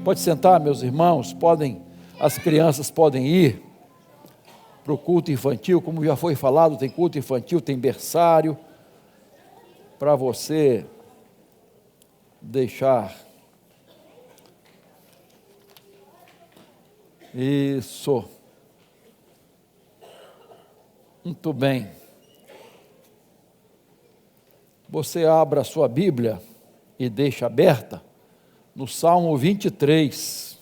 Pode sentar, meus irmãos, as crianças podem ir para o culto infantil, como já foi falado, tem culto infantil, tem berçário, para você deixar. Isso. Muito bem. Você abra a sua Bíblia e deixa aberta no Salmo 23.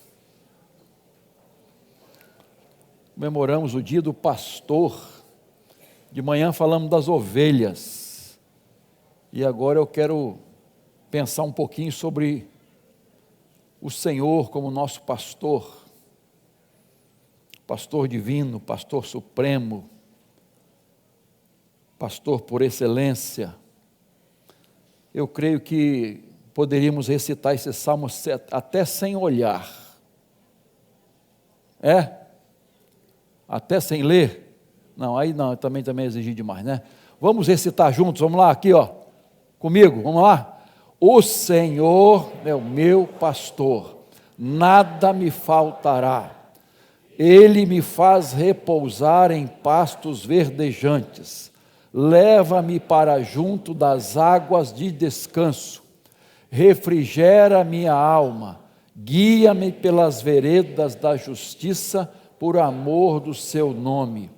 Comemoramos o dia do pastor. De manhã falamos das ovelhas. E agora eu quero pensar um pouquinho sobre o Senhor como nosso pastor. Pastor divino, pastor supremo, pastor por excelência. Eu creio que poderíamos recitar esse salmo até sem olhar. Até sem ler? Não, aí não, também exigir demais, né? Vamos recitar juntos, vamos lá, aqui comigo, vamos lá? O Senhor é o meu pastor, nada me faltará. Ele me faz repousar em pastos verdejantes, leva-me para junto das águas de descanso, refrigera minha alma, guia-me pelas veredas da justiça, por amor do seu nome.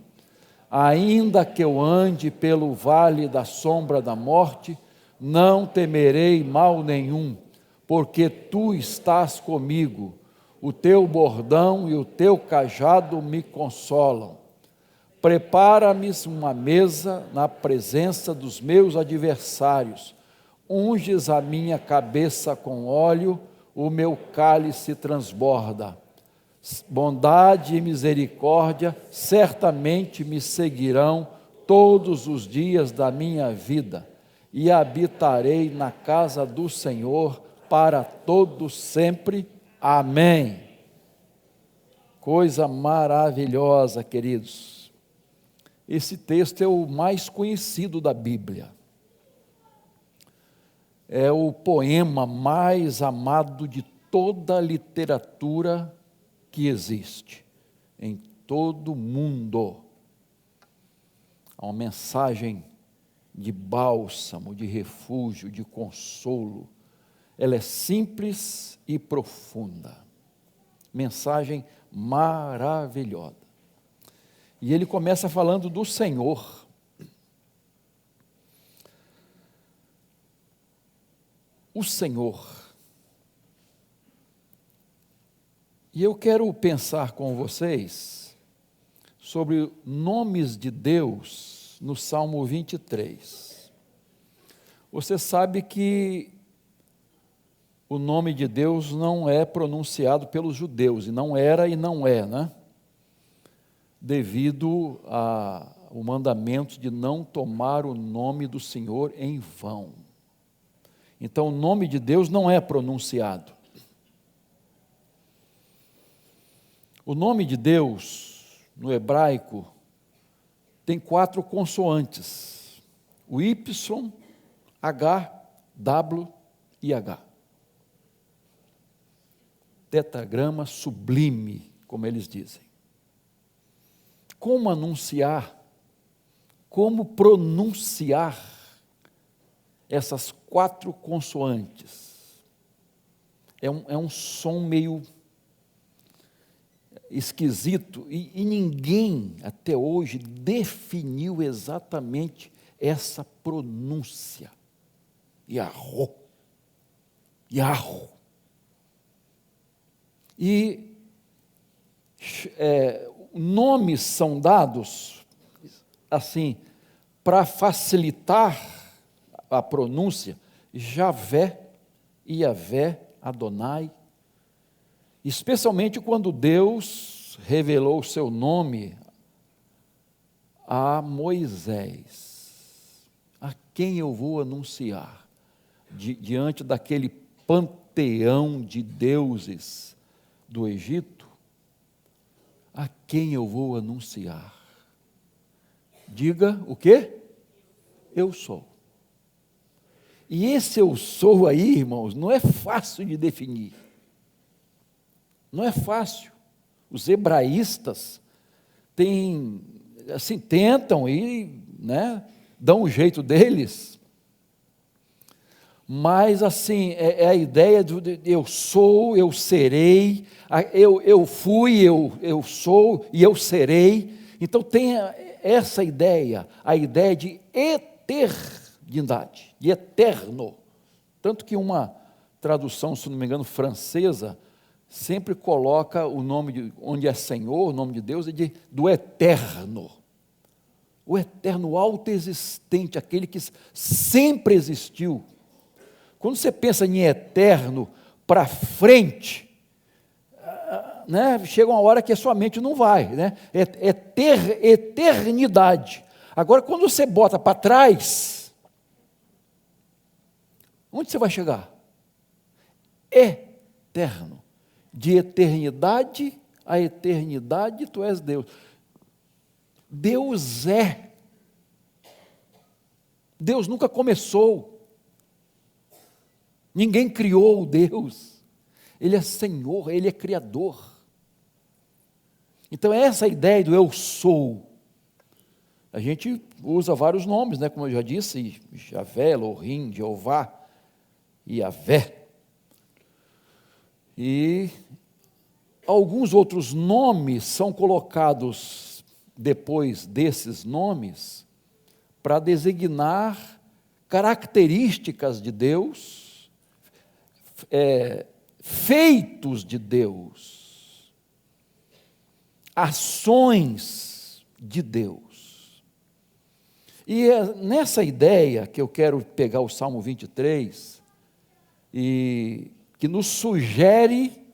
Ainda que eu ande pelo vale da sombra da morte, não temerei mal nenhum, porque tu estás comigo. O teu bordão e o teu cajado me consolam. Prepara-me uma mesa na presença dos meus adversários. Unges a minha cabeça com óleo, o meu cálice transborda. Bondade e misericórdia certamente me seguirão todos os dias da minha vida, e habitarei na casa do Senhor para todo sempre. Amém. Coisa maravilhosa, queridos. Esse texto é o mais conhecido da Bíblia. É o poema mais amado de toda a literatura que existe em todo o mundo. Há uma mensagem de bálsamo, de refúgio, de consolo. Ela é simples e profunda. Mensagem maravilhosa. E ele começa falando do Senhor. O Senhor. E eu quero pensar com vocês sobre nomes de Deus no Salmo 23. Você sabe que o nome de Deus não é pronunciado pelos judeus, e não era e não é, né? Devido ao mandamento de não tomar o nome do Senhor em vão. Então, o nome de Deus não é pronunciado. O nome de Deus, no hebraico, tem 4 consoantes: o Y, H, W e H. Tetragrama sublime, como eles dizem. Como anunciar, como pronunciar essas 4 consoantes? É um som meio esquisito, e ninguém até hoje definiu exatamente essa pronúncia. Yahô. E nomes são dados assim para facilitar a pronúncia: Javé, Iavé, Adonai. Especialmente quando Deus revelou o seu nome a Moisés. A quem eu vou anunciar? Diante daquele panteão de deuses do Egito, a quem eu vou anunciar? Diga o quê? Eu sou. E esse eu sou aí, irmãos, não é fácil de definir. Não é fácil. Os hebraístas tentam e, dão o jeito deles. Mas assim, é a ideia de eu sou, eu serei, eu fui, eu sou e eu serei. Então tem essa ideia, a ideia de eternidade, de eterno. Tanto que uma tradução, se não me engano, francesa, sempre coloca o nome onde é Senhor, o nome de Deus, do eterno. O eterno autoexistente, aquele que sempre existiu. Quando você pensa em eterno para frente, chega uma hora que a sua mente não vai, eternidade. Agora, quando você bota para trás, onde você vai chegar? Eterno. De eternidade a eternidade, tu és Deus. Deus é. Deus nunca começou. Ninguém criou Deus. Ele é Senhor, Ele é Criador. Então, essa ideia do eu sou, a gente usa vários nomes, como eu já disse, Javé, Elohim, Jeová, Yavé. E alguns outros nomes são colocados depois desses nomes para designar características de Deus, feitos de Deus, ações de Deus. E é nessa ideia que eu quero pegar o Salmo 23, e que nos sugere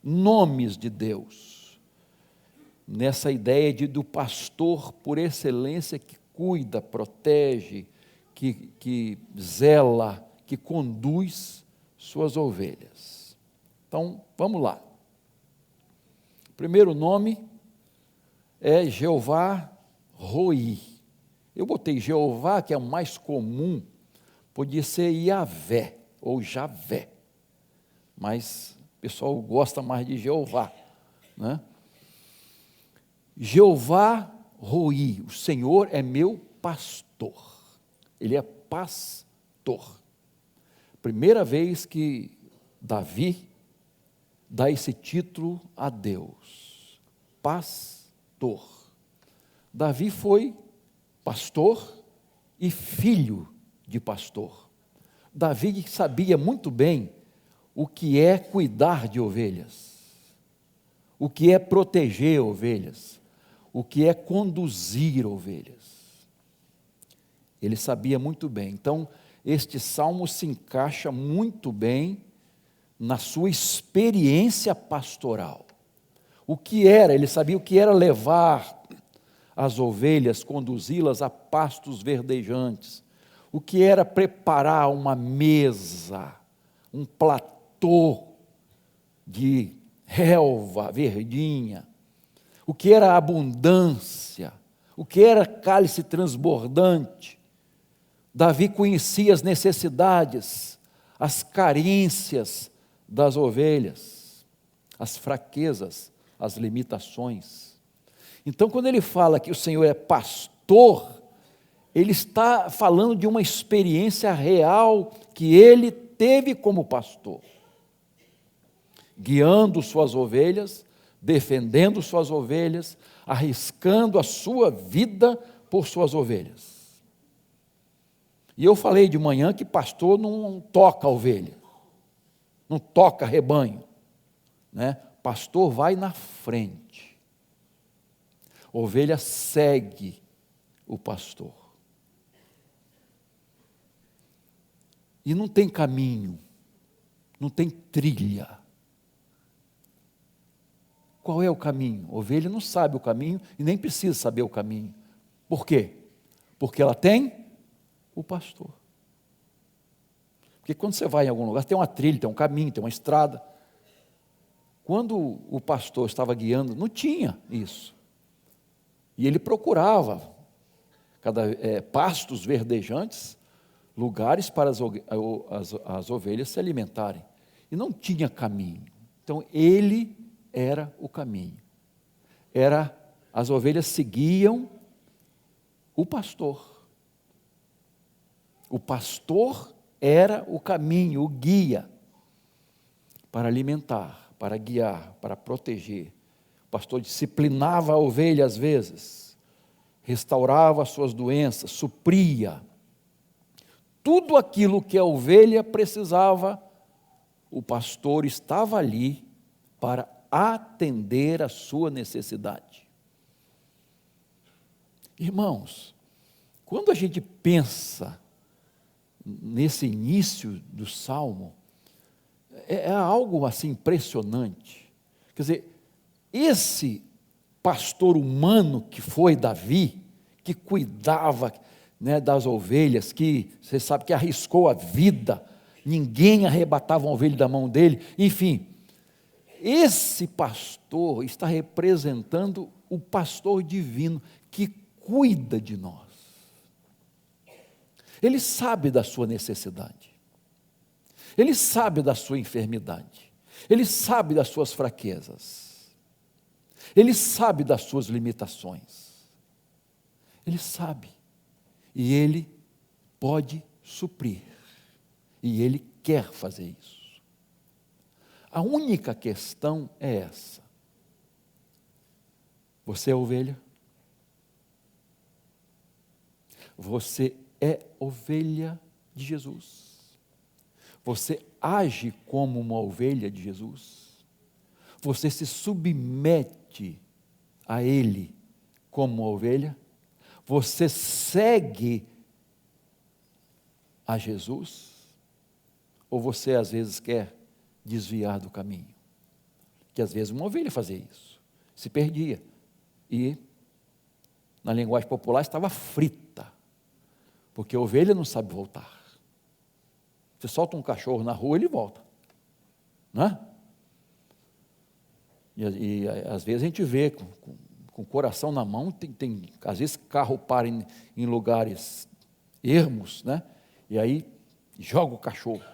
nomes de Deus, nessa ideia do pastor por excelência que cuida, protege, que zela, que conduz suas ovelhas. Então, vamos lá. O primeiro nome é Jeová Roi. Eu botei Jeová, que é o mais comum, podia ser Yavé ou Javé, mas o pessoal gosta mais de Jeová, Jeová Roi, o Senhor é meu pastor. Ele é pastor. Primeira vez que Davi dá esse título a Deus, pastor. Davi foi pastor e filho de pastor. Davi sabia muito bem o que é cuidar de ovelhas, o que é proteger ovelhas, o que é conduzir ovelhas. Ele sabia muito bem. Então, este salmo se encaixa muito bem na sua experiência pastoral. O que era, ele sabia o que era levar as ovelhas, conduzi-las a pastos verdejantes, o que era preparar uma mesa, um platô de relva verdinha, o que era abundância, o que era cálice transbordante. Davi conhecia as necessidades, as carências das ovelhas, as fraquezas, as limitações. Então, quando ele fala que o Senhor é pastor, ele está falando de uma experiência real que ele teve como pastor, guiando suas ovelhas, defendendo suas ovelhas, arriscando a sua vida por suas ovelhas. E eu falei de manhã que pastor não toca a ovelha, não toca rebanho, Pastor vai na frente, ovelha segue o pastor. E não tem caminho, não tem trilha. Qual é o caminho? A ovelha não sabe o caminho e nem precisa saber o caminho. Por quê? Porque ela tem o pastor. Porque quando você vai em algum lugar, tem uma trilha, tem um caminho, tem uma estrada. Quando o pastor estava guiando, não tinha isso. E ele procurava pastos verdejantes, lugares para as ovelhas se alimentarem. E não tinha caminho. Então ele era o caminho. As ovelhas seguiam o pastor. O pastor era o caminho, o guia, para alimentar, para guiar, para proteger. O pastor disciplinava a ovelha às vezes, restaurava as suas doenças, supria. Tudo aquilo que a ovelha precisava, o pastor estava ali para atender a sua necessidade. Irmãos, quando a gente pensa nesse início do Salmo, é algo assim impressionante. Quer dizer, esse pastor humano que foi Davi, que cuidava, né, das ovelhas, que você sabe que arriscou a vida, ninguém arrebatava uma ovelha da mão dele, enfim, esse pastor está representando o pastor divino que cuida de nós. Ele sabe da sua necessidade, ele sabe da sua enfermidade, ele sabe das suas fraquezas, ele sabe das suas limitações, ele sabe, e ele pode suprir, e ele quer fazer isso. A única questão é essa: você é ovelha? Você é ovelha de Jesus? Você age como uma ovelha de Jesus? Você se submete a Ele como uma ovelha? Você segue a Jesus? Ou você às vezes quer desviar do caminho? Que às vezes uma ovelha fazia isso, se perdia e, na linguagem popular, estava frita, porque a ovelha não sabe voltar. Você solta um cachorro na rua, ele volta, não é? E às vezes a gente vê com o coração na mão, às vezes carro para em lugares ermos, né? E aí joga o cachorro.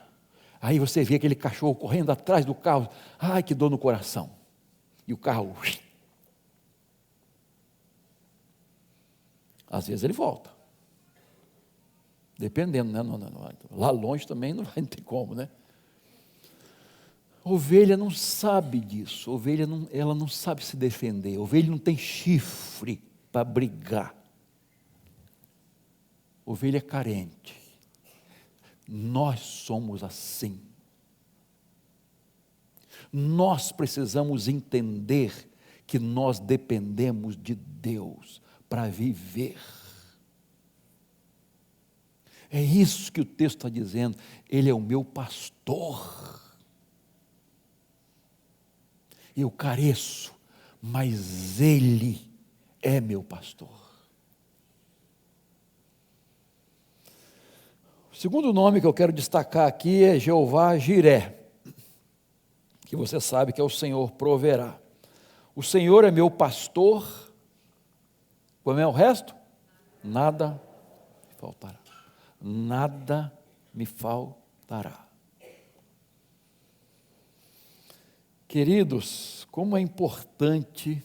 Aí você vê aquele cachorro correndo atrás do carro, ai, que dor no coração. E o carro, às vezes ele volta, dependendo, né? Lá longe também não tem como, né? Ovelha não sabe disso, ovelha ela não sabe se defender, ovelha não tem chifre para brigar, ovelha é carente. Nós somos assim. Nós precisamos entender que nós dependemos de Deus para viver. É isso que o texto está dizendo. Ele é o meu pastor. Eu careço, mas Ele é meu pastor. O segundo nome que eu quero destacar aqui é Jeová Jiré, que você sabe que é o Senhor proverá. O Senhor é meu pastor, como é o resto? Nada me faltará. Nada me faltará. Queridos, como é importante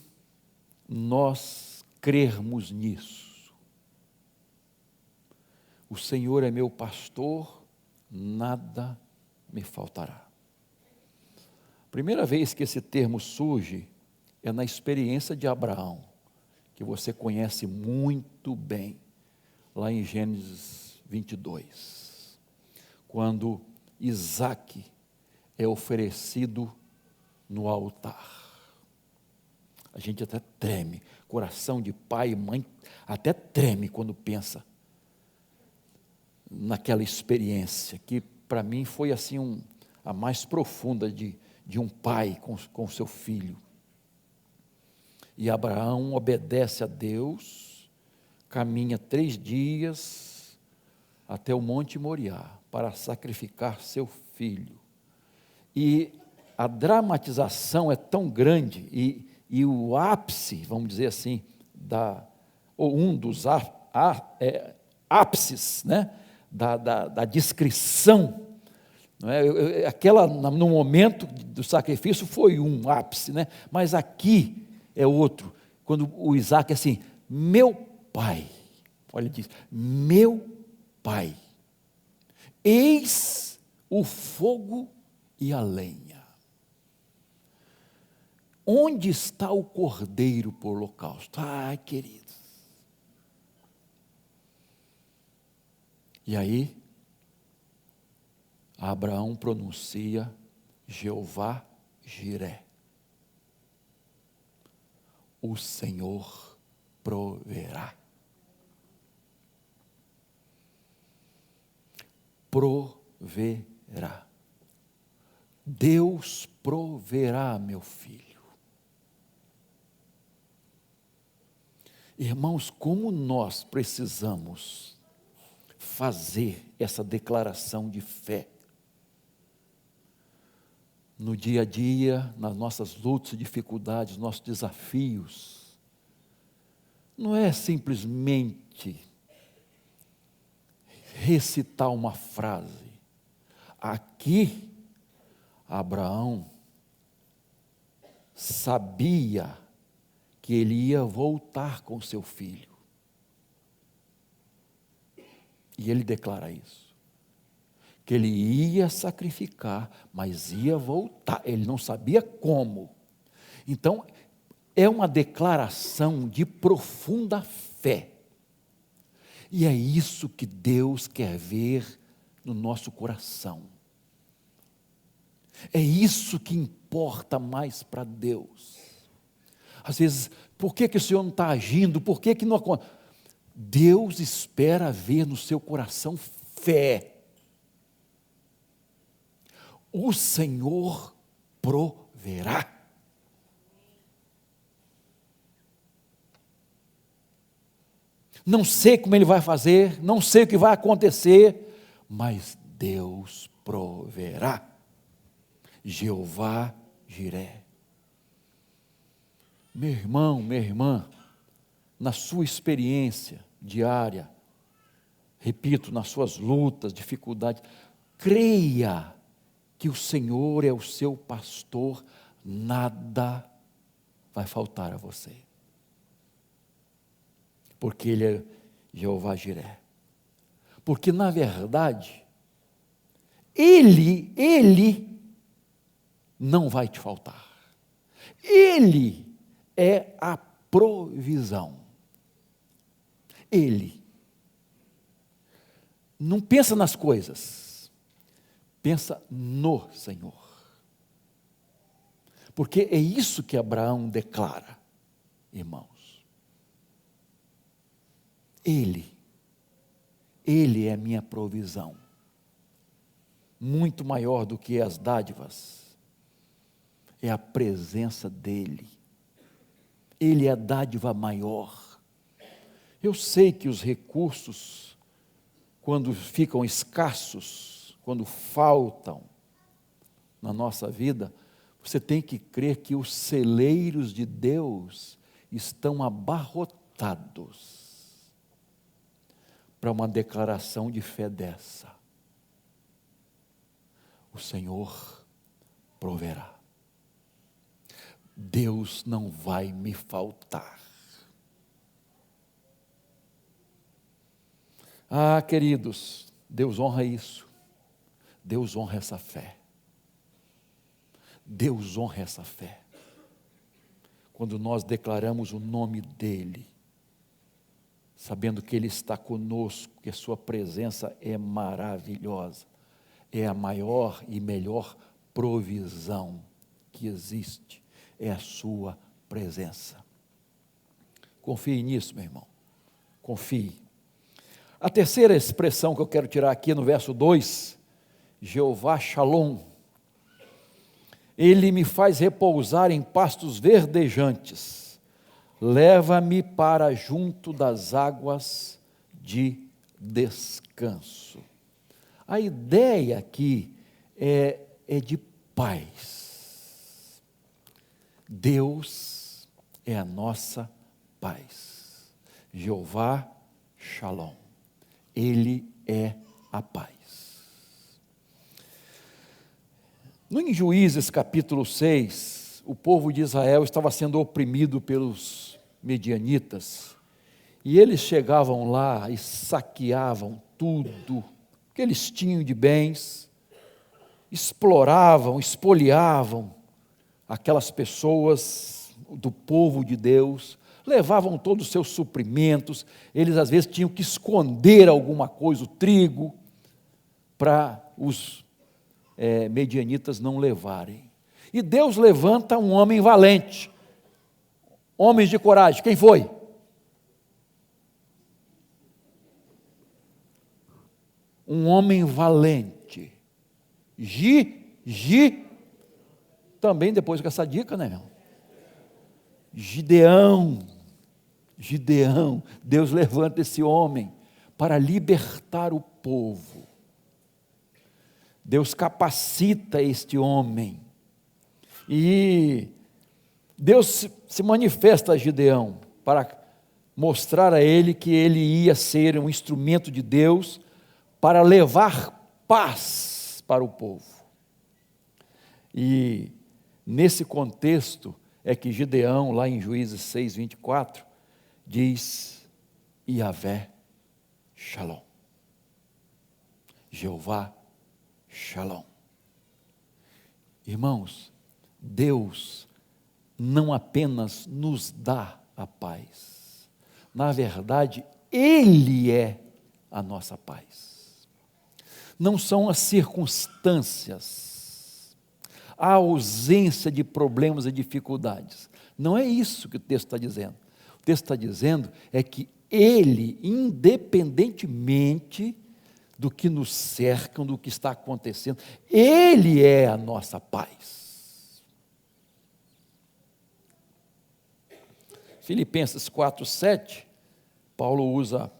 nós crermos nisso. O Senhor é meu pastor, nada me faltará. Primeira vez que esse termo surge é na experiência de Abraão, que você conhece muito bem, lá em Gênesis 22, quando Isaque é oferecido no altar. A gente até treme, coração de pai e mãe até treme quando pensa naquela experiência, que para mim foi assim a mais profunda de um pai com seu filho. E Abraão obedece a Deus, caminha 3 dias até o Monte Moriá para sacrificar seu filho. E a dramatização é tão grande, e o ápice, vamos dizer assim, ou um dos ápices, né, da descrição Não é? No momento do sacrifício foi um ápice, né? Mas aqui é outro. Quando o Isaac é assim, meu pai, olha, ele diz, meu pai, eis o fogo e a lenha. Onde está o cordeiro por holocausto? Ai, queridos. E aí, Abraão pronuncia Jeová Jiré. O Senhor proverá. Proverá. Deus proverá, meu filho. Irmãos, como nós precisamos fazer essa declaração de fé no dia a dia, nas nossas lutas e dificuldades, nossos desafios. Não é simplesmente recitar uma frase. Aqui, Abraão sabia que ele ia voltar com seu filho. E ele declara isso. Que ele ia sacrificar, mas ia voltar. Ele não sabia como. Então, é uma declaração de profunda fé. E é isso que Deus quer ver no nosso coração. É isso que importa mais para Deus. Às vezes, por que o Senhor não está agindo? Por que não acontece? Deus espera ver no seu coração fé. O Senhor proverá. Não sei como Ele vai fazer, não sei o que vai acontecer, mas Deus proverá. Jeová Jiré. Meu irmão, minha irmã, na sua experiência diária, repito, nas suas lutas, dificuldades, creia que o Senhor é o seu pastor, nada vai faltar a você. Porque Ele é Jeová Jiré. Porque, na verdade, Ele não vai te faltar. Ele é a provisão. Ele. Não pensa nas coisas, pensa no Senhor. Porque é isso que Abraão declara, irmãos. Ele é minha provisão, muito maior do que as dádivas, é a presença dEle, Ele é a dádiva maior. Eu sei que os recursos, quando ficam escassos, quando faltam na nossa vida, você tem que crer que os celeiros de Deus estão abarrotados para uma declaração de fé dessa. O Senhor proverá. Deus não vai me faltar. Ah, queridos, Deus honra isso. Deus honra essa fé. Deus honra essa fé. Quando nós declaramos o nome dEle, sabendo que Ele está conosco, que a sua presença é maravilhosa, é a maior e melhor provisão que existe, é a sua presença. Confie nisso, meu irmão, confie. A terceira expressão que eu quero tirar aqui no verso 2, Jeová Shalom. Ele me faz repousar em pastos verdejantes, leva-me para junto das águas de descanso. A ideia aqui é de paz. Deus é a nossa paz. Jeová Shalom. Ele é a paz. Em Juízes capítulo 6, o povo de Israel estava sendo oprimido pelos medianitas, e eles chegavam lá e saqueavam tudo que eles tinham de bens, exploravam, espoliavam aquelas pessoas do povo de Deus, levavam todos os seus suprimentos, eles às vezes tinham que esconder alguma coisa, o trigo, para os medianitas não levarem. E Deus levanta um homem valente, homens de coragem. Quem foi? Um homem valente. Também depois com essa dica, né, meu? Gideão, Deus levanta esse homem para libertar o povo. Deus capacita este homem, e Deus se manifesta a Gideão, para mostrar a ele que ele ia ser um instrumento de Deus, para levar paz para o povo. E nesse contexto é que Gideão, lá em Juízes 6, 24, diz: Yahvé Shalom, Jeová Shalom. Irmãos, Deus não apenas nos dá a paz, na verdade, Ele é a nossa paz. Não são as circunstâncias, a ausência de problemas e dificuldades. Não é isso que o texto está dizendo. O texto está dizendo é que Ele, independentemente do que nos cercam, do que está acontecendo, Ele é a nossa paz. Filipenses 4:7, Paulo usa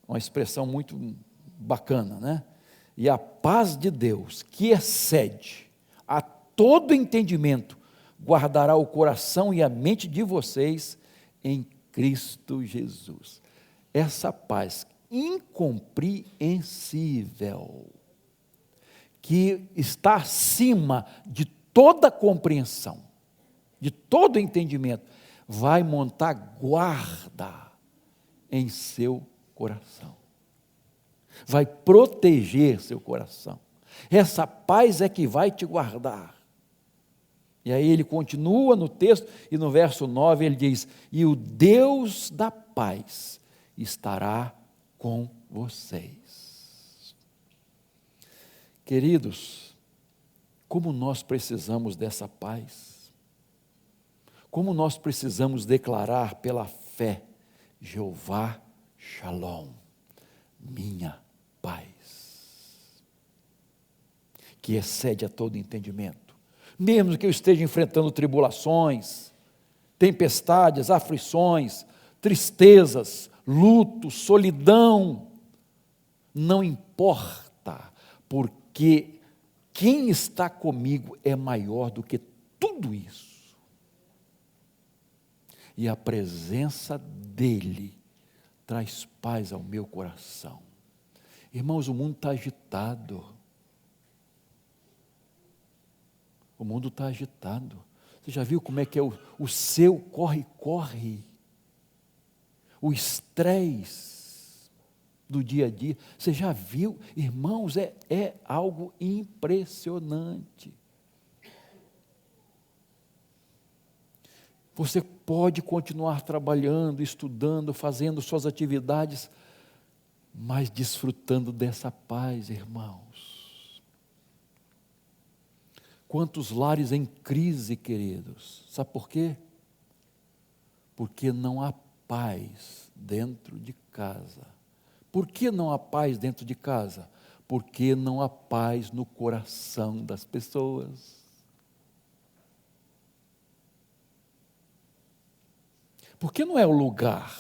uma expressão muito bacana, né? E a paz de Deus, que excede a todo entendimento, guardará o coração e a mente de vocês em Cristo Jesus. Essa paz incompreensível, que está acima de toda compreensão, de todo entendimento, vai montar guarda em seu coração, vai proteger seu coração. Essa paz é que vai te guardar. E aí ele continua no texto, e no verso 9 ele diz: e o Deus da paz estará com vocês. Queridos, como nós precisamos dessa paz, como nós precisamos declarar pela fé: Jeová Shalom, minha paz, que excede a todo entendimento. Mesmo que eu esteja enfrentando tribulações, tempestades, aflições, tristezas, luto, solidão, não importa, porque quem está comigo é maior do que tudo isso. E a presença dEle traz paz ao meu coração. Irmãos, o mundo está agitado. O mundo está agitado. Você já viu como é que é o seu corre-corre? O estresse do dia a dia. Você já viu? Irmãos, é algo impressionante. Você pode continuar trabalhando, estudando, fazendo suas atividades, mas desfrutando dessa paz, irmãos. Quantos lares em crise, queridos? Sabe por quê? Porque não há paz dentro de casa. Por que não há paz dentro de casa? Porque não há paz no coração das pessoas. Porque não é o lugar,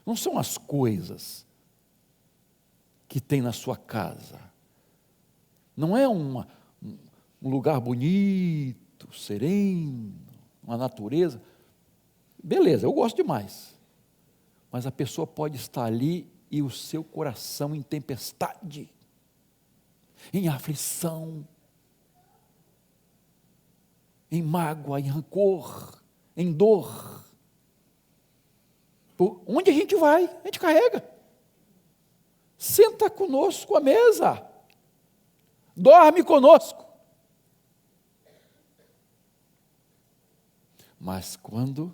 não são as coisas que tem na sua casa. Não é um lugar bonito, sereno, uma natureza. Beleza, eu gosto demais. Mas a pessoa pode estar ali e o seu coração em tempestade, em aflição. em mágoa, em rancor, em dor. Por onde a gente vai, a gente carrega. Senta conosco à mesa, dorme conosco. Mas quando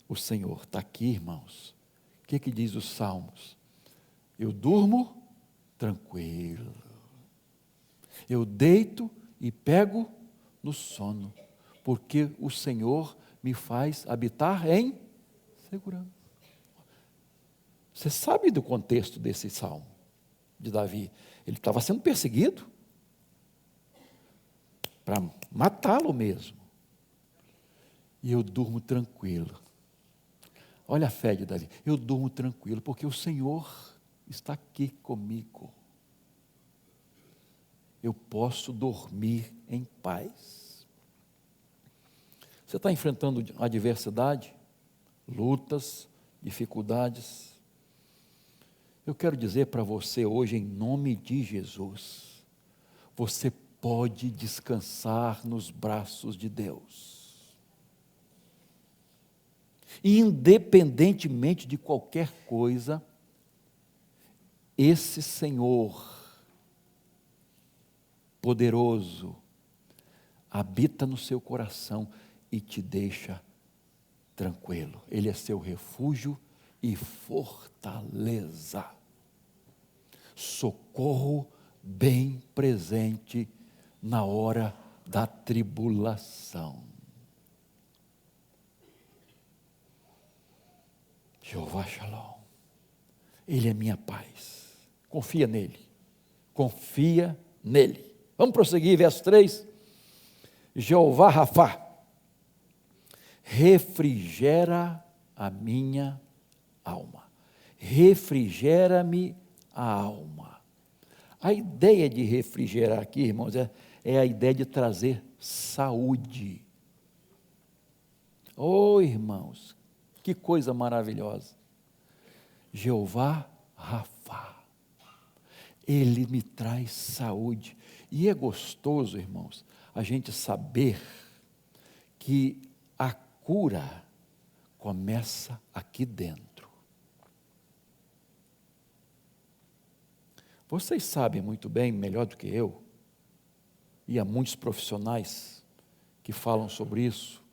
o Senhor está aqui, irmãos, o que diz os Salmos? Eu durmo tranquilo, eu deito e pego no sono, porque o Senhor me faz habitar em segurança. Você sabe do contexto desse salmo de Davi? Ele estava sendo perseguido para matá-lo mesmo. E eu durmo tranquilo. Olha a fé de Davi. Eu durmo tranquilo, porque o Senhor está aqui comigo. Eu posso dormir em paz. Você está enfrentando adversidade, lutas, dificuldades. Eu quero dizer para você hoje, em nome de Jesus, você pode descansar nos braços de Deus. Independentemente de qualquer coisa, esse Senhor poderoso habita no seu coração e te deixa tranquilo. Ele é seu refúgio e fortaleza, socorro bem presente na hora da tribulação. Jeová Shalom, Ele é minha paz. Confia nele, confia nele. Vamos prosseguir, verso 3. Jeová Rafá, refrigera a minha alma, refrigera-me a alma. A ideia de refrigerar aqui, irmãos, é a ideia de trazer saúde. Oh, irmãos, que coisa maravilhosa. Jeová Rafá, Ele me traz saúde. E é gostoso, irmãos, a gente saber que a cura começa aqui dentro. Vocês sabem muito bem, melhor do que eu, e há muitos profissionais que falam sobre isso,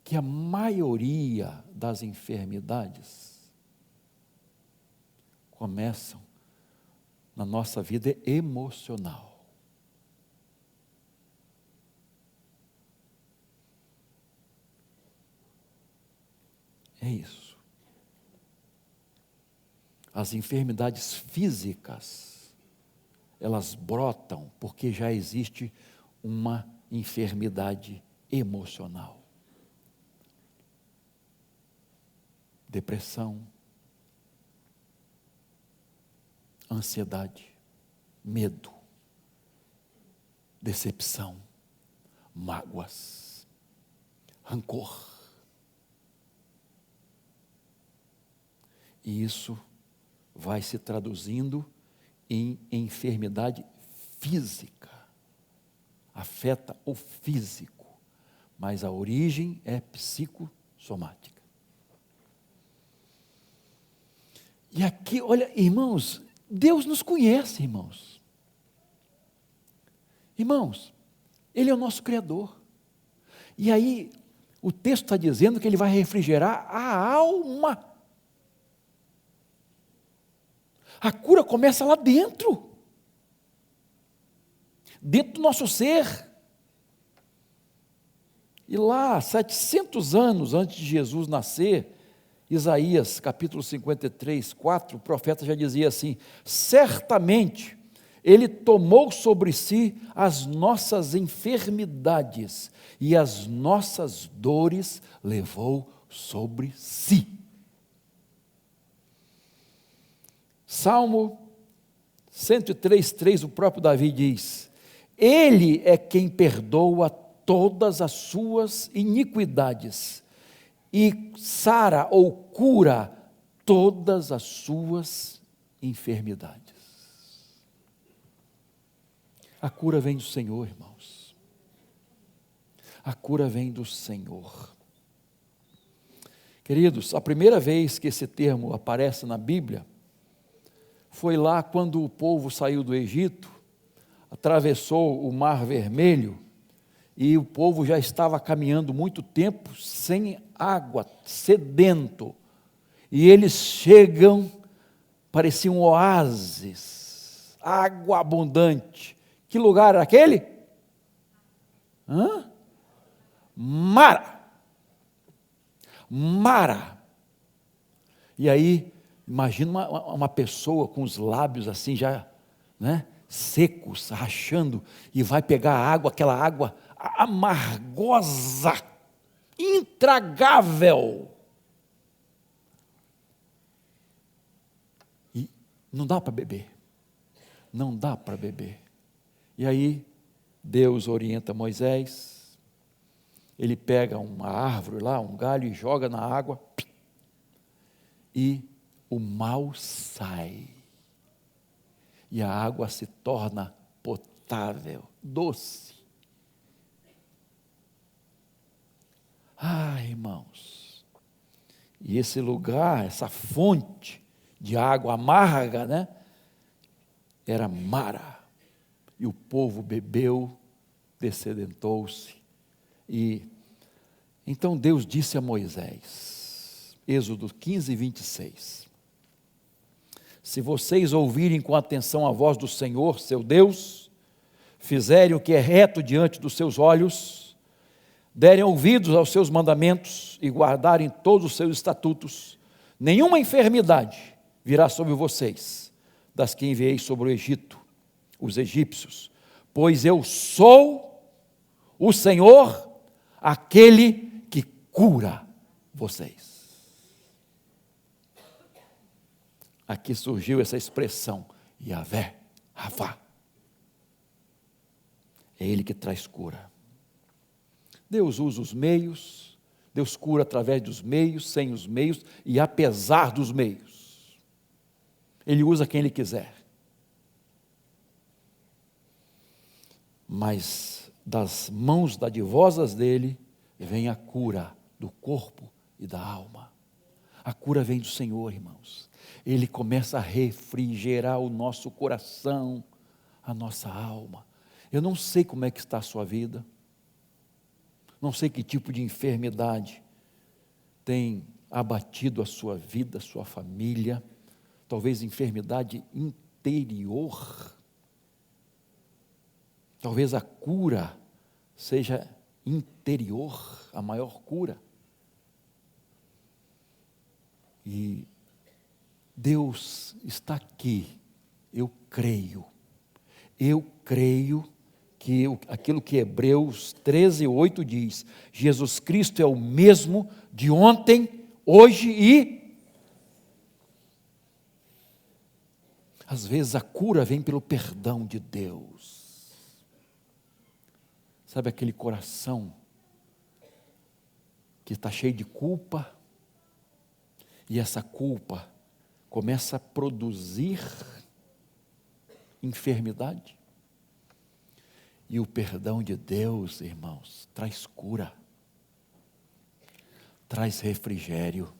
que a maioria das enfermidades começam na nossa vida emocional. É isso. As enfermidades físicas, elas brotam porque já existe uma enfermidade emocional. Depressão, ansiedade, medo, decepção, mágoas, rancor. E isso vai se traduzindo em enfermidade física. Afeta o físico, mas a origem é psicossomática. E aqui, olha, irmãos, Deus nos conhece, irmãos. Irmãos, Ele é o nosso Criador. E aí, o texto está dizendo que Ele vai refrigerar a alma. A cura começa lá dentro. Dentro do nosso ser. E lá, 700 anos antes de Jesus nascer, Isaías, capítulo 53, 4, o profeta já dizia assim: certamente Ele tomou sobre si as nossas enfermidades e as nossas dores levou sobre si. Salmo 103, 3, o próprio Davi diz: Ele é quem perdoa todas as suas iniquidades e sara ou cura todas as suas enfermidades. A cura vem do Senhor, irmãos. A cura vem do Senhor. Queridos, a primeira vez que esse termo aparece na Bíblia foi lá quando o povo saiu do Egito, atravessou o Mar Vermelho e o povo já estava caminhando muito tempo sem água, sedento. E eles chegam, pareciam oásis, água abundante. Que lugar era aquele? Mara. Mara. E aí, imagina uma pessoa com os lábios assim já, né, secos, rachando, e vai pegar a água, aquela água amargosa, intragável. E não dá para beber. Não dá para beber. E aí, Deus orienta Moisés, ele pega uma árvore lá, um galho, e joga na água, e o mal sai. E a água se torna potável, doce. Irmãos, e esse lugar, essa fonte de água amarga, né, era Mara. E o povo bebeu, dessedentou-se. E então Deus disse a Moisés, Êxodo 15, 26, se vocês ouvirem com atenção a voz do Senhor, seu Deus, fizerem o que é reto diante dos seus olhos, derem ouvidos aos seus mandamentos e guardarem todos os seus estatutos, nenhuma enfermidade virá sobre vocês, das que enviei sobre o Egito, os egípcios, pois eu sou o Senhor, aquele que cura vocês. Aqui surgiu essa expressão, Yahvé, Ravá. É Ele que traz cura. Deus usa os meios, Deus cura através dos meios, sem os meios e apesar dos meios. Ele usa quem Ele quiser. Mas das mãos dadivosas dEle vem a cura do corpo e da alma. A cura vem do Senhor, irmãos. Ele começa a refrigerar o nosso coração, a nossa alma. Eu não sei como é que está a sua vida, não sei que tipo de enfermidade tem abatido a sua vida, a sua família, talvez enfermidade interior, talvez a cura seja interior, a maior cura. E Deus está aqui, eu creio que aquilo que Hebreus 13, 8 diz, Jesus Cristo é o mesmo de ontem, hoje e... Às vezes a cura vem pelo perdão de Deus. Sabe aquele coração que está cheio de culpa, e essa culpa começa a produzir enfermidade? E o perdão de Deus, irmãos, traz cura, traz refrigério,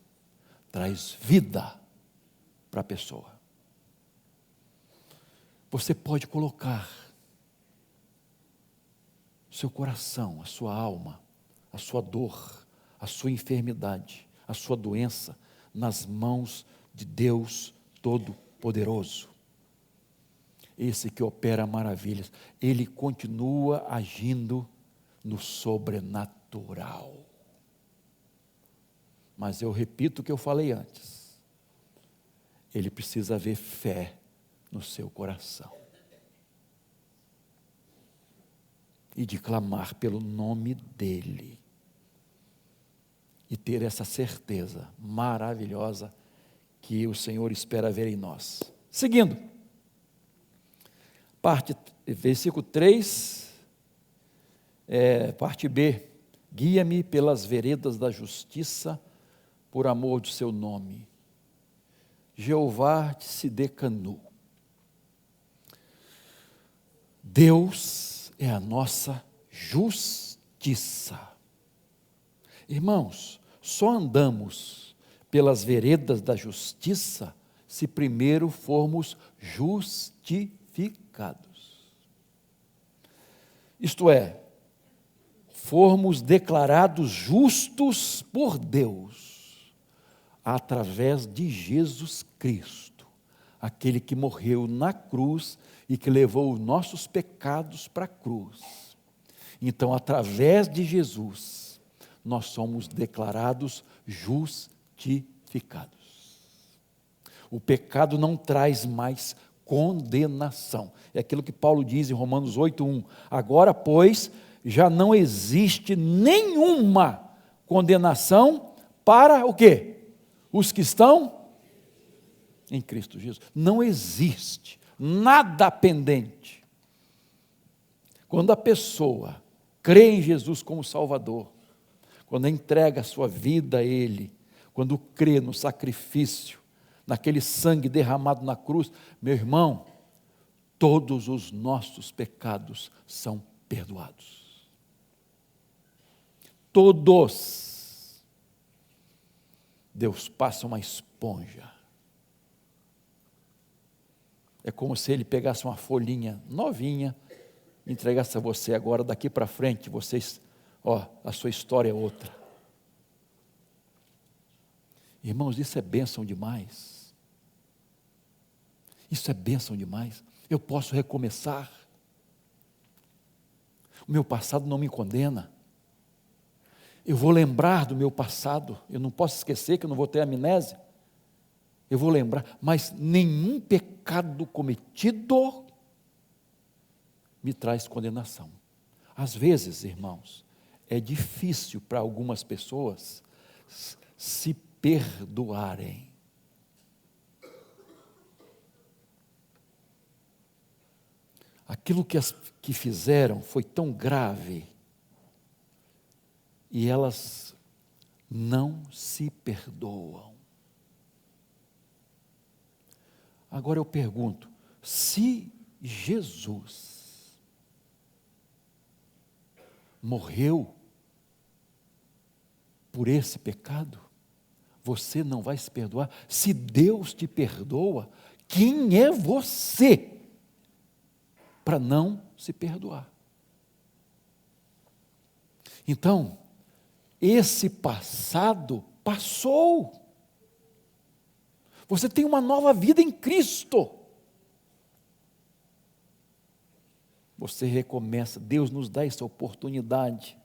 traz vida para a pessoa. Você pode colocar seu coração, a sua alma, a sua dor, a sua enfermidade, a sua doença nas mãos de Deus Todo-Poderoso. Esse que opera maravilhas, Ele continua agindo no sobrenatural. Mas eu repito o que eu falei antes, Ele precisa haver fé no seu coração. E de clamar pelo nome dEle. E ter essa certeza maravilhosa que o Senhor espera ver em nós. Seguindo, versículo 3, parte B. Guia-me pelas veredas da justiça, por amor do seu nome. Jeová Tsidkenu. Deus é a nossa justiça. justiça. Irmãos, só andamos pelas veredas da justiça se primeiro formos justificados. Isto é, formos declarados justos por Deus, através de Jesus Cristo, aquele que morreu na cruz e que levou os nossos pecados para a cruz. Então, através de Jesus, nós somos declarados justificados. O pecado não traz mais condenação. É aquilo que Paulo diz em Romanos 8:1. Agora, pois, já não existe nenhuma condenação para o quê? Os que estão em Cristo Jesus. Não existe nada pendente. Quando a pessoa crê em Jesus como Salvador, quando entrega a sua vida a Ele, quando crê no sacrifício, naquele sangue derramado na cruz, meu irmão, todos os nossos pecados são perdoados. Todos. Deus passa uma esponja. É como se Ele pegasse uma folhinha novinha, entregasse a você agora, daqui para frente, vocês, a sua história é outra. Irmãos, isso é bênção demais. Isso é bênção demais. Eu posso recomeçar. O meu passado não me condena. Eu vou lembrar do meu passado. Eu não posso esquecer que eu não vou ter amnésia. Eu vou lembrar, mas nenhum pecado cometido me traz condenação. Às vezes, irmãos, é difícil para algumas pessoas se perdoarem. Aquilo que fizeram foi tão grave e elas não se perdoam. Agora eu pergunto, se Jesus morreu por esse pecado, você não vai se perdoar? Se Deus te perdoa, quem é você para não se perdoar? Então, esse passado passou. Você tem uma nova vida em Cristo. Você recomeça, Deus nos dá essa oportunidade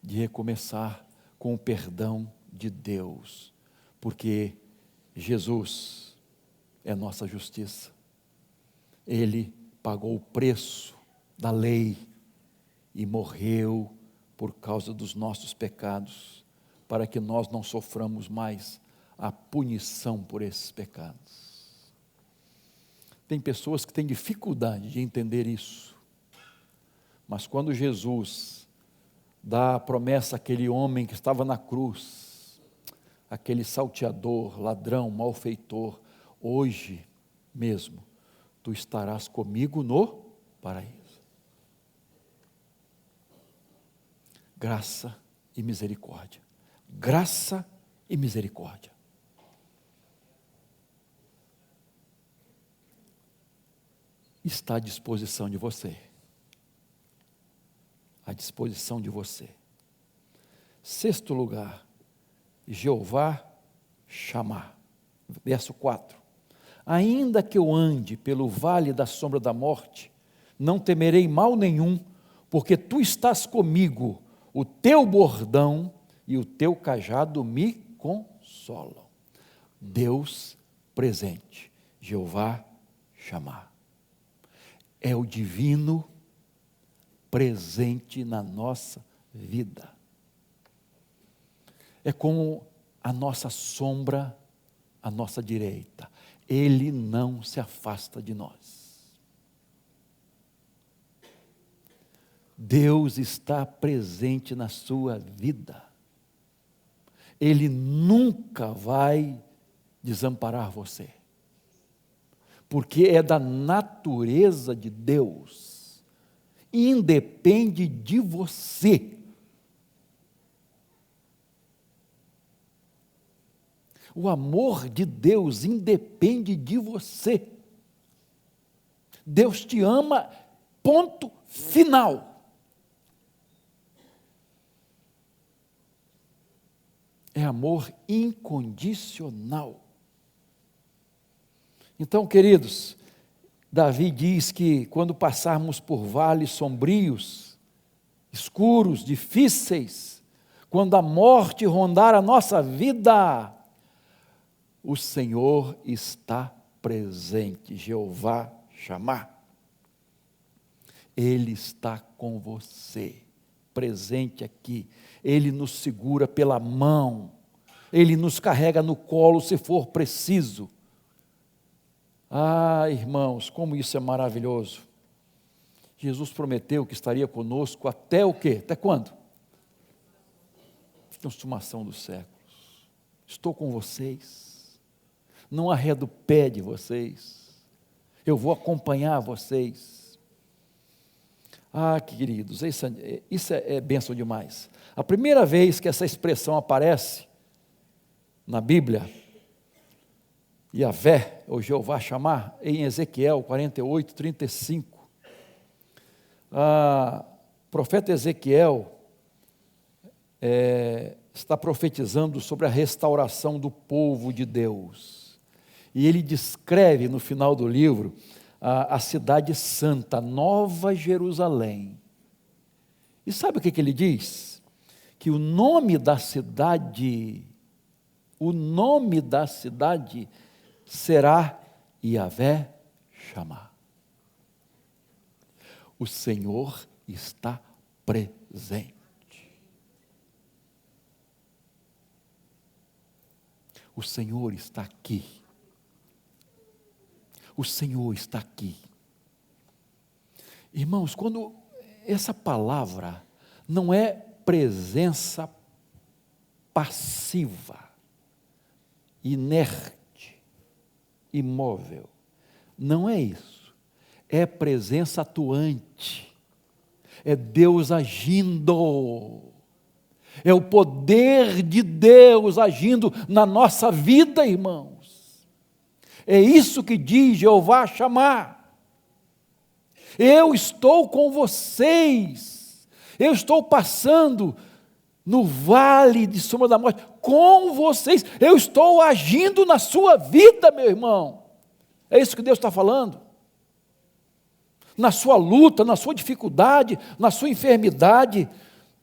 de recomeçar com o perdão de Deus, porque Jesus é nossa justiça. Ele pagou o preço da lei e morreu por causa dos nossos pecados, para que nós não soframos mais a punição por esses pecados. Tem pessoas que têm dificuldade de entender isso, mas quando Jesus dá a promessa àquele homem que estava na cruz, aquele salteador, ladrão, malfeitor, hoje mesmo tu estarás comigo no paraíso. Graça e misericórdia. Graça e misericórdia. Está à disposição de você. À disposição de você. Sexto lugar, Jeová chamar. Verso 4. Ainda que eu ande pelo vale da sombra da morte, não temerei mal nenhum, porque tu estás comigo, o teu bordão e o teu cajado me consolam. Deus presente, Jeová chamar. É o divino presente na nossa vida. É como a nossa sombra à nossa direita. Ele não se afasta de nós. Deus está presente na sua vida. Ele nunca vai desamparar você. Porque é da natureza de Deus independe de você. O amor de Deus independe de você. Deus te ama, ponto final. É amor incondicional. Então, queridos, Davi diz que quando passarmos por vales sombrios, escuros, difíceis, quando a morte rondar a nossa vida, o Senhor está presente, Jeová chamar. Ele está com você, presente aqui. Ele nos segura pela mão, Ele nos carrega no colo se for preciso. Ah, irmãos, como isso é maravilhoso. Jesus prometeu que estaria conosco até o quê? Até quando? Consumação dos séculos. Estou com vocês, não arredo o pé de vocês, eu vou acompanhar vocês. Ah, queridos, isso é bênção demais. A primeira vez que essa expressão aparece na Bíblia, Yahvé, ou Jeová chamar, em Ezequiel 48, 35. O profeta Ezequiel está profetizando sobre a restauração do povo de Deus. E ele descreve no final do livro a cidade santa, Nova Jerusalém. E sabe o que ele diz? Que o nome da cidade será Yahvé Chamar. O Senhor está presente. O Senhor está aqui. O Senhor está aqui. Irmãos, quando essa palavra não é presença passiva, inerte, imóvel, não é isso. É presença atuante. É Deus agindo. É o poder de Deus agindo na nossa vida, irmãos. É isso que diz Jeová chamar. Eu estou com vocês. Eu estou passando no vale de sombra da morte com vocês. Eu estou agindo na sua vida, meu irmão. É isso que Deus está falando. Na sua luta, na sua dificuldade, na sua enfermidade,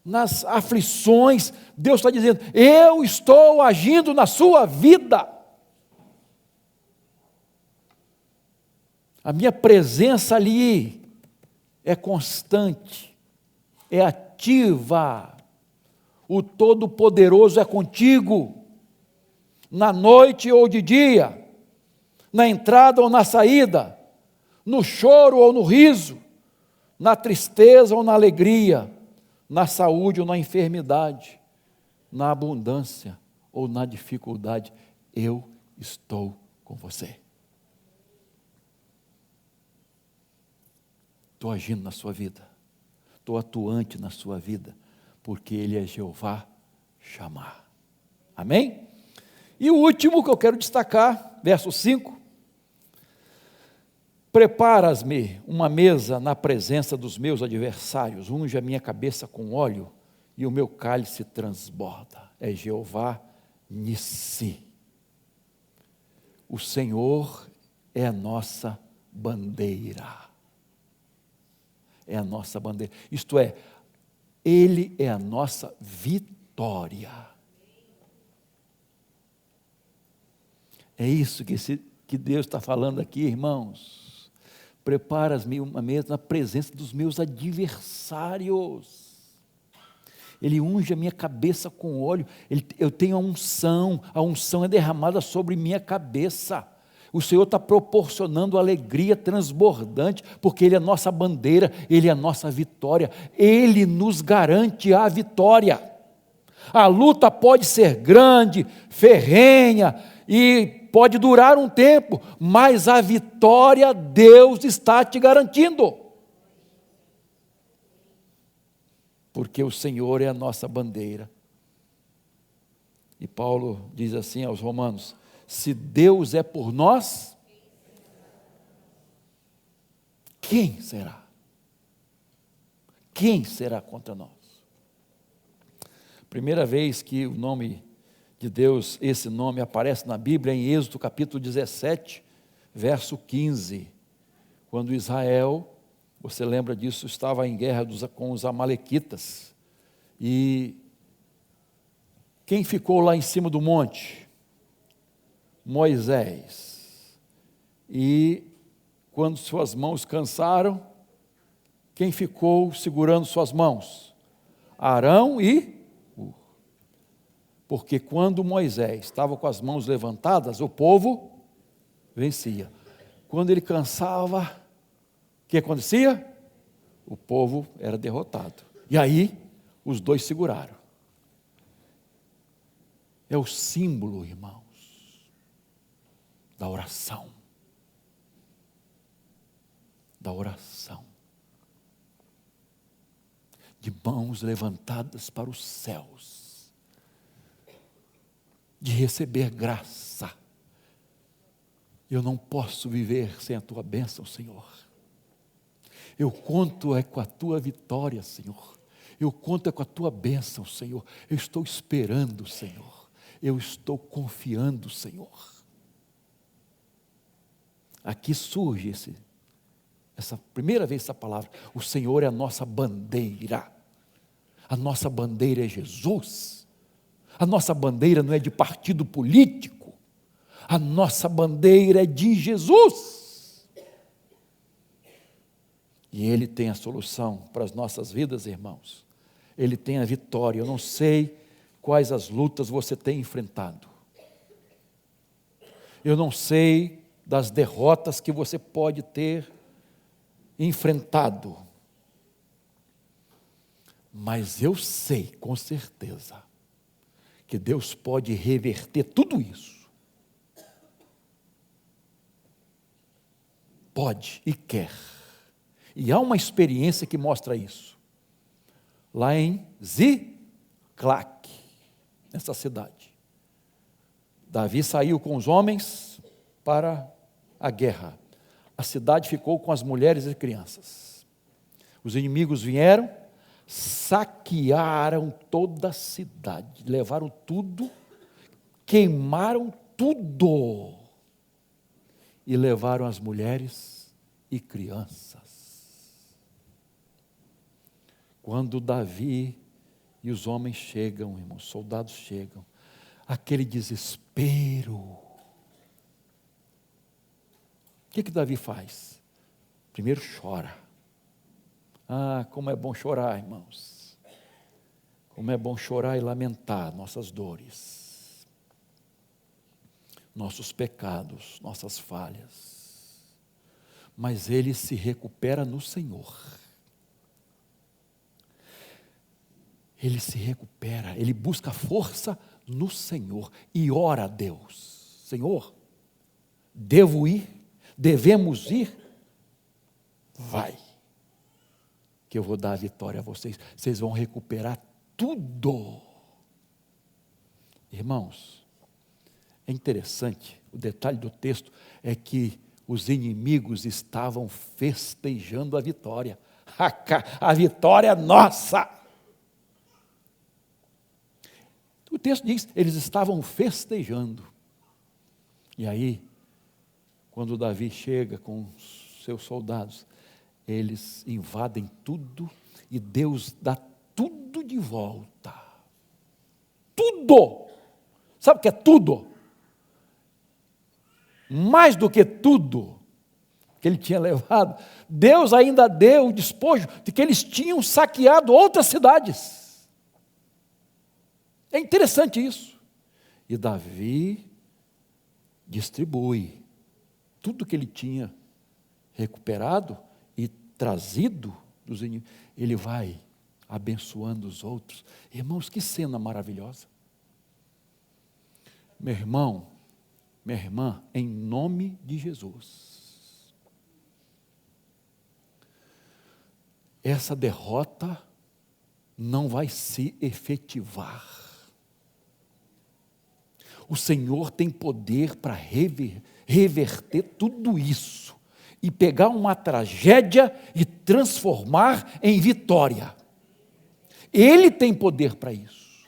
nas aflições, Deus está dizendo, eu estou agindo na sua vida. A minha presença ali é constante, é ativa. O Todo-Poderoso é contigo, na noite ou de dia, na entrada ou na saída, no choro ou no riso, na tristeza ou na alegria, na saúde ou na enfermidade, na abundância ou na dificuldade, eu estou com você. Estou agindo na sua vida, estou atuante na sua vida, porque Ele é Jeová chamar. Amém? E o último que eu quero destacar, verso 5. Preparas-me uma mesa na presença dos meus adversários, unge a minha cabeça com óleo e o meu cálice transborda. É Jeová Nissi. O Senhor é a nossa bandeira. É a nossa bandeira. Isto é, Ele é a nossa vitória. É isso que Deus está falando aqui, irmãos. Preparas-me uma mesa na presença dos meus adversários. Ele unge a minha cabeça com óleo. Eu tenho a unção é derramada sobre minha cabeça. O Senhor está proporcionando alegria transbordante, porque Ele é a nossa bandeira, Ele é a nossa vitória, Ele nos garante a vitória. A luta pode ser grande, ferrenha, e pode durar um tempo, mas a vitória Deus está te garantindo. porque o Senhor é a nossa bandeira. E Paulo diz assim aos Romanos: se Deus é por nós, quem será? Quem será contra nós? Primeira vez que o nome de Deus, esse nome aparece na Bíblia, em Êxodo capítulo 17, verso 15, quando Israel, você lembra disso, estava em guerra com os amalequitas, e quem ficou lá em cima do monte? Moisés. E quando suas mãos cansaram, quem ficou segurando suas mãos? Arão e Hur. Porque quando Moisés estava com as mãos levantadas, o povo vencia. Quando ele cansava, o que acontecia? O povo era derrotado. E aí, os dois seguraram. É o símbolo, irmãos, da oração. Da oração. De mãos levantadas para os céus. De receber graça. Eu não posso viver sem a tua bênção, Senhor. Eu conto é com a tua vitória, Senhor. Eu conto é com a tua bênção, Senhor. Eu estou esperando, Senhor. Eu estou confiando, Senhor. Aqui surge essa primeira vez essa palavra. O Senhor é a nossa bandeira. A nossa bandeira é Jesus. A nossa bandeira não é de partido político. A nossa bandeira é de Jesus. E Ele tem a solução para as nossas vidas, irmãos. Ele tem a vitória. Eu não sei quais as lutas você tem enfrentado. Eu não sei das derrotas que você pode ter enfrentado. Mas eu sei com certeza que Deus pode reverter tudo isso. Pode e quer. E há uma experiência que mostra isso. Lá em Ziclac, nessa cidade. Davi saiu com os homens para a guerra. A cidade ficou com as mulheres e crianças. Os inimigos vieram, saquearam toda a cidade, levaram tudo, queimaram tudo e levaram as mulheres e crianças. Quando Davi e os homens chegam, irmãos, soldados chegam, aquele desespero. O que Davi faz? Primeiro chora. Ah, como é bom chorar, irmãos. Como é bom chorar e lamentar nossas dores, nossos pecados, nossas falhas. Mas ele se recupera no Senhor. Ele se recupera, ele busca força no Senhor e ora a Deus. Senhor, devo ir? Devemos ir? Vai, que eu vou dar a vitória a vocês. Vocês vão recuperar tudo. Irmãos, é interessante, o detalhe do texto é que os inimigos estavam festejando a vitória. A vitória é nossa. O texto diz, eles estavam festejando. E aí, quando Davi chega com seus soldados, eles invadem tudo e Deus dá tudo de volta. Tudo! Sabe o que é tudo? Mais do que tudo que ele tinha levado, Deus ainda deu o despojo de que eles tinham saqueado outras cidades. É interessante isso. E Davi distribui tudo que ele tinha recuperado e trazido dos inimigos. Ele vai abençoando os outros. Irmãos, que cena maravilhosa. Meu irmão, minha irmã, em nome de Jesus, essa derrota não vai se efetivar. O Senhor tem poder para reverter tudo isso e pegar uma tragédia e transformar em vitória. Ele tem poder para isso.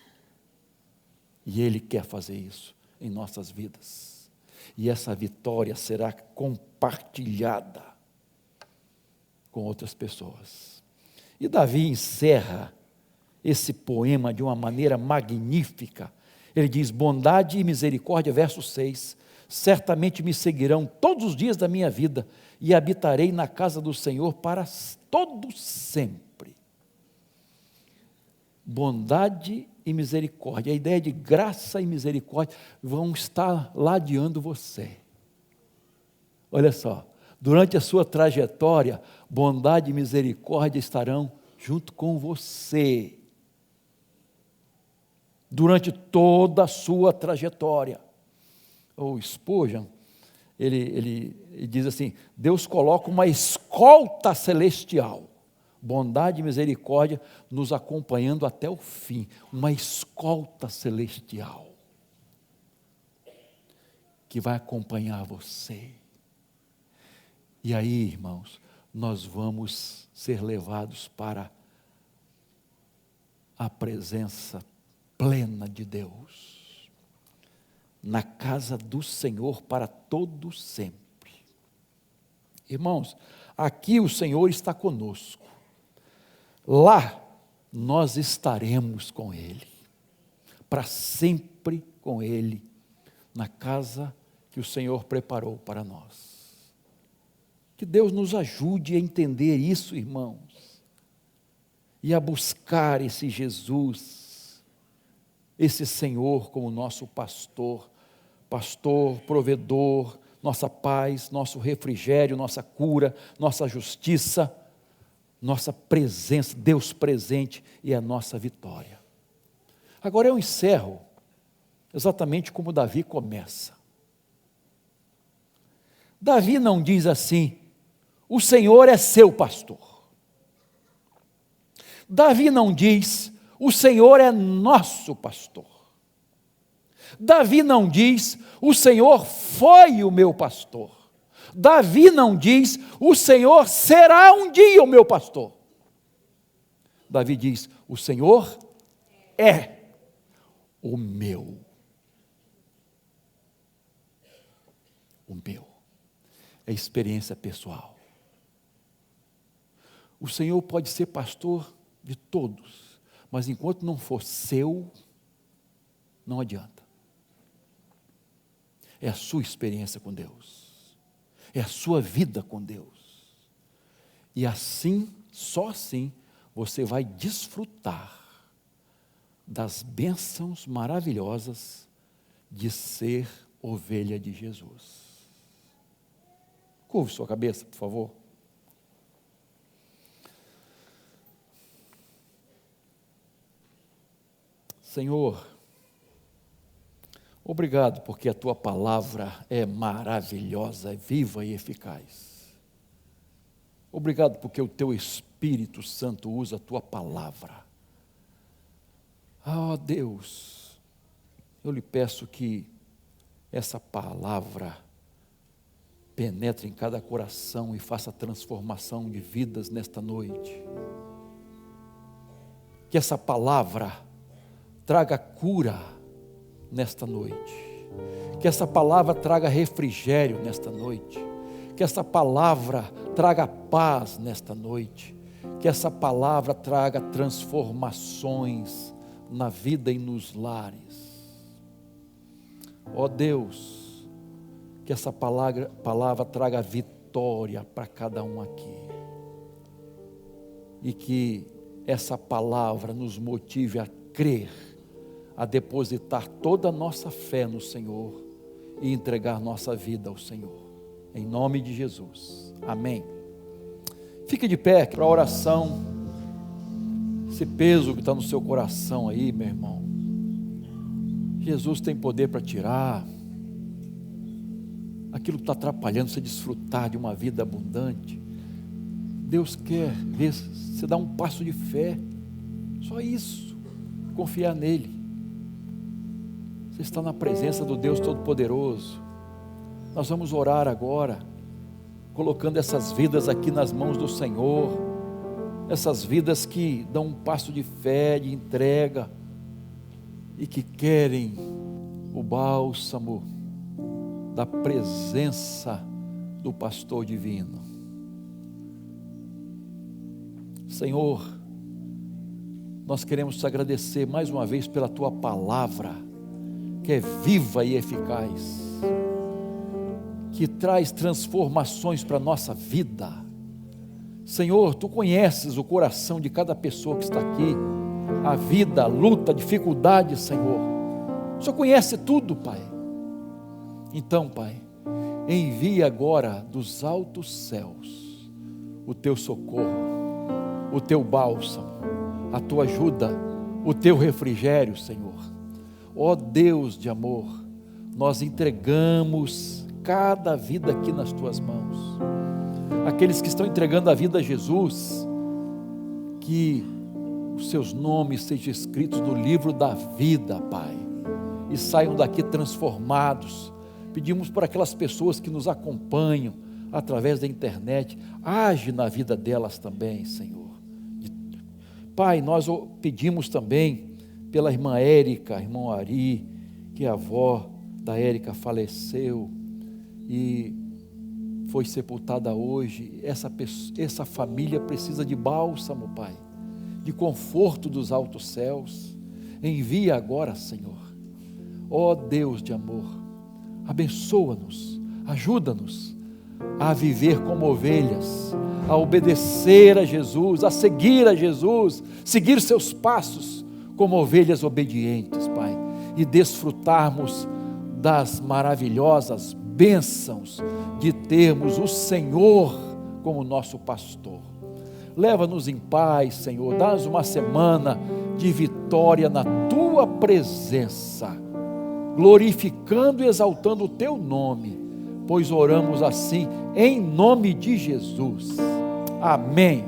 E Ele quer fazer isso em nossas vidas. E essa vitória será compartilhada com outras pessoas. E Davi encerra esse poema de uma maneira magnífica. Ele diz: bondade e misericórdia, verso 6, certamente me seguirão todos os dias da minha vida, e habitarei na casa do Senhor para todo sempre. Bondade e misericórdia, a ideia de graça e misericórdia vão estar ladeando você. Olha só, durante a sua trajetória, bondade e misericórdia estarão junto com você. Durante toda a sua trajetória. O Spurgeon, ele diz assim: Deus coloca uma escolta celestial, bondade e misericórdia nos acompanhando até o fim, uma escolta celestial, que vai acompanhar você. E aí, irmãos, nós vamos ser levados para a presença plena de Deus, na casa do Senhor para todo sempre. Irmãos, aqui o Senhor está conosco, lá nós estaremos com Ele, para sempre com Ele, na casa que o Senhor preparou para nós. Que Deus nos ajude a entender isso, irmãos, e a buscar esse Jesus, esse Senhor como nosso pastor, provedor, nossa paz, nosso refrigério, nossa cura, nossa justiça, nossa presença, Deus presente e a nossa vitória. Agora eu encerro exatamente como Davi começa. Davi não diz assim: o Senhor é seu pastor. Davi não diz: o Senhor é nosso pastor. Davi não diz: o Senhor foi o meu pastor. Davi não diz: o Senhor será um dia o meu pastor. Davi diz: o Senhor é o meu. O meu. É experiência pessoal. O Senhor pode ser pastor de todos, mas enquanto não for seu, não adianta. É a sua experiência com Deus, é a sua vida com Deus, e assim, só assim, você vai desfrutar das bênçãos maravilhosas de ser ovelha de Jesus. Curve sua cabeça, por favor. Senhor, obrigado porque a Tua palavra é maravilhosa, é viva e eficaz. Obrigado porque o Teu Espírito Santo usa a Tua palavra. Ah, Deus, eu lhe peço que essa palavra penetre em cada coração e faça transformação de vidas nesta noite. Que essa palavra traga cura nesta noite, que essa palavra traga refrigério nesta noite, que essa palavra traga paz nesta noite, que essa palavra traga transformações na vida e nos lares. Ó Deus, que essa palavra traga vitória para cada um aqui, e que essa palavra nos motive a crer, a depositar toda a nossa fé no Senhor e entregar nossa vida ao Senhor, em nome de Jesus, amém. Fique de pé para a oração, esse peso que está no seu coração aí, meu irmão, Jesus tem poder para tirar aquilo que está atrapalhando você desfrutar de uma vida abundante. Deus quer ver você dar um passo de fé, Só isso, confiar nele. Você está na presença do Deus Todo-Poderoso. Nós vamos orar agora, colocando essas vidas aqui nas mãos do Senhor, essas vidas que dão um passo de fé, de entrega, e que querem o bálsamo da presença do pastor divino. Senhor, nós queremos te agradecer mais uma vez pela tua palavra, que é viva e eficaz, que traz transformações para a nossa vida. Senhor, tu conheces o coração de cada pessoa que está aqui, a vida, a luta, a dificuldade, Senhor. O Senhor conhece tudo, Pai. Então, Pai, envia agora dos altos céus o teu socorro, o teu bálsamo, a tua ajuda, o teu refrigério, Senhor. Ó Deus de amor, nós entregamos cada vida aqui nas tuas mãos. Aqueles que estão entregando a vida a Jesus, que os seus nomes sejam escritos no livro da vida, Pai, e saiam daqui transformados. Pedimos por aquelas pessoas que nos acompanham através da internet, age na vida delas também, Senhor. Pai, nós pedimos também pela irmã Érica, irmão Ari, que a avó da Érica faleceu e foi sepultada hoje. Essa família precisa de bálsamo, Pai, de conforto dos altos céus. Envia agora, Senhor. Ó Deus de amor, abençoa-nos, ajuda-nos a viver como ovelhas, a obedecer a Jesus, a seguir a Jesus, seguir seus passos como ovelhas obedientes, Pai, e desfrutarmos das maravilhosas bênçãos de termos o Senhor como nosso pastor. Leva-nos em paz, Senhor, dá-nos uma semana de vitória na tua presença, glorificando e exaltando o teu nome, pois oramos assim em nome de Jesus. Amém.